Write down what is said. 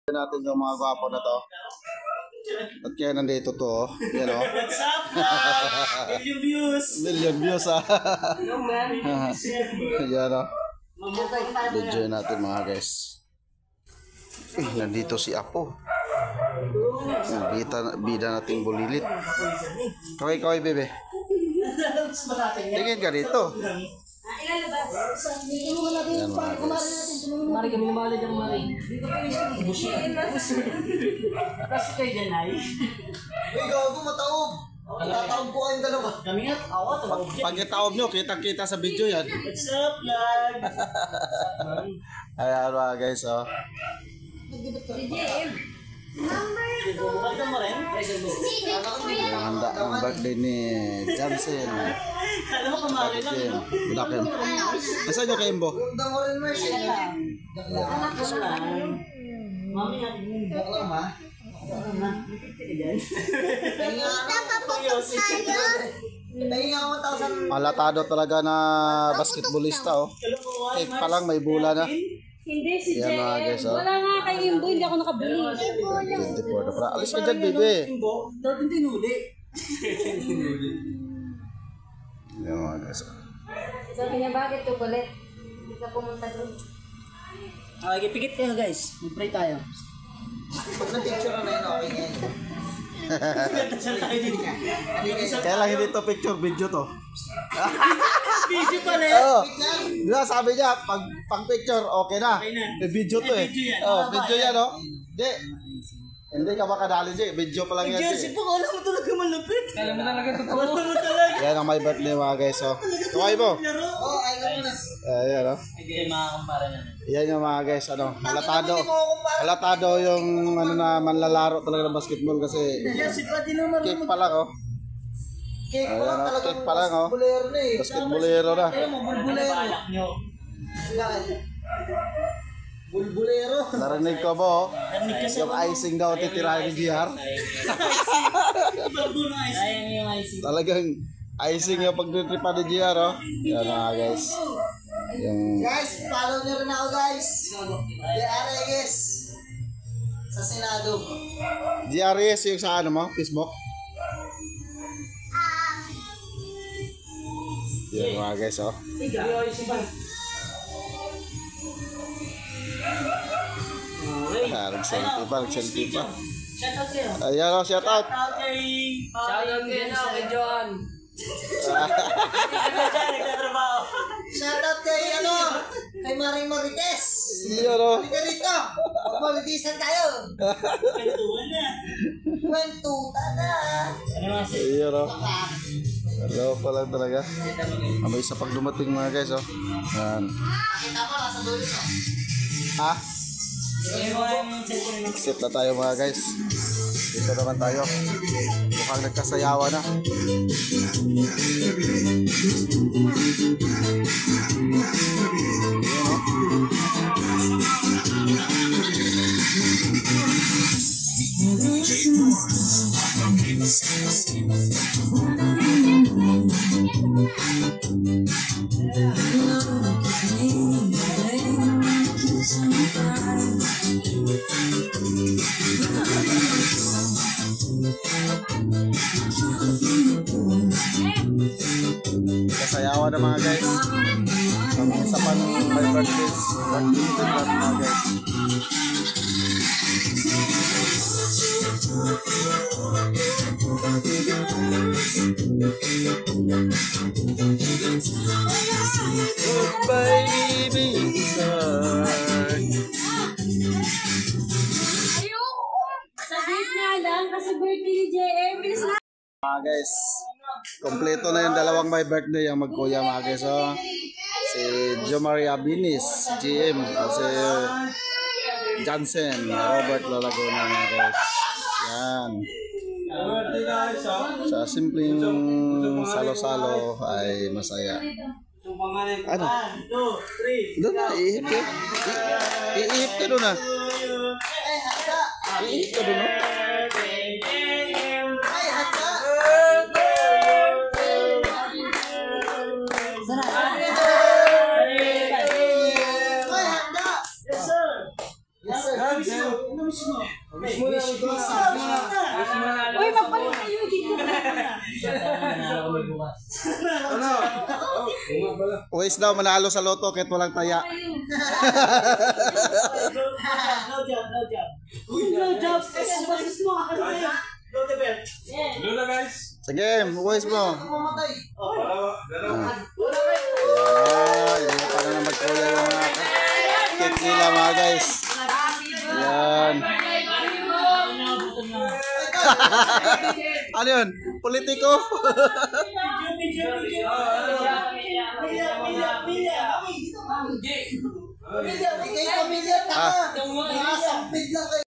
Natin yung mga gwapo na to. At kaya nandito to, yan o. What's up, vlog? Million views. Million views ha. No man. Yan o. Enjoy natin mga guys. Nandito si Apo. Bida nating bulilit. Kaway bebe. Tingin ka dito. Yan mga guys. Mari kami lumalad ang mari. Kasi kayo dyan ay. Uy, gago mataob. Tataob ko kayong dalawa. Kami nga, awat. Pag itaob nyo, kitang-kita sa video yan. What's up, vlog? Ayan mga guys oh. Bukad mo rin? Yung handa ng birthday ni Jansen. Kala mo kumari lang. Budakin. Nasaan nyo kay Imbo? Ganda mo rin, Mercy. Anak ko lang. Mami nga. Bakla ma. Tahinga ka 1,000. Alatado talaga na basketballista oh. Cake pa lang may bula na. Hindi, si Yan mga JM. guys oh. Wala nga kay Imbo, hindi ako nakabili. 24 na pala. Alis ka dyan, bebe. Dapat tinuli. Yan mga guys oh. Sabi niya, bakit chocolate? Hindi ka pumunta doon. Okay, pikit kayo guys. Mag-pray tayo. Pag na-picture na yun, okay nga yun. Saan tayo din? Kaya lang hindi to picture, video to. Video pala eh. Oo. Di ba sabi niya, pag picture, okay na. Okay na. Eh, video to eh. Video yan. Oh, video yan oh. Di. Hindi ka makadali di. Video pa lang yan Jersey di. po, alam mo talaga malapit. Alam mo talaga totoo. Alam mo talaga. Yan ang my birthday mga guys oh. Kaway mo. Laro. Oo, ay ka muna. Ayan oh. Hindi makakampara na. Yan yung mga guys, ano, halatado yung ano na manlalaro talaga ng basketball kasi Jersey pa din naman. cake pa lang oh. Cake pa lang Ayan, talaga. cake pa lang, oh. Bulero na eh. Basketballero na. Alam mo, bulbulero. nyo. Bakit? Bulbulero. Narinig ko mo, oh. Narinig kasi Yung icing daw titirahin ni GR. Sayang yung icing. Talagang icing yung pagtitripa ni GR oh. Yan mga guys. Yung Guys, follow nyo rin ako guys. DRS. Sa Senado. GRS yung sa ano mo, Facebook. Yan mga guys oh. Nagselfie pa. Shoutout kayo. Ayan oh, shout out. Shoutout kay... Shoutout kay Johan. Nagtatrabaho. Shoutout kay ano? Kay Maring Marites. Yan oh. Halika rito. Maritisan tayo. Kantuan na. Kwentuta na. Ano mga sir? Ayan oh. Hello pa lang talaga. May isa pag dumating mga guys oh. Yan. Kita mo, nasa dulo no? Ha? Ano yung cellphone? Exit na tayo mga guys. Dito naman tayo. Mukhang nagkasayawa na. Kasayawa na mga guys. Ang isa pang my birthday mga guys. Goodbye Ibiza. Saglit nga lang, kasi birthday ni JM. Bilis na. Mga guys, kompleto na yung dalawang my birthday ang magkuya mga guys oh. Si Jo Maria Binis, GM, si Jansen, Robert Lalaguna mga guys. Yan. Sa simpleng salo-salo ay masaya. Ano? 1, 2, 3. Doon na, iihip ka. Iihip ka doon na. Iihip ka doon na. Ay, hata. Yes, sir. Yes, sir. Uy, magpalit kayo dito. Uwis daw manalo sa loto kahit walang taya. No job. Kasi basis mo. Lula guys. Sige, uwis mo. Mamatay. Yan, pa na magkuya yung mga cake nila mga guys. Yan. Ano yun? Politiko? Pamilya, pamilya, tanga. Nakasampid lang kayo.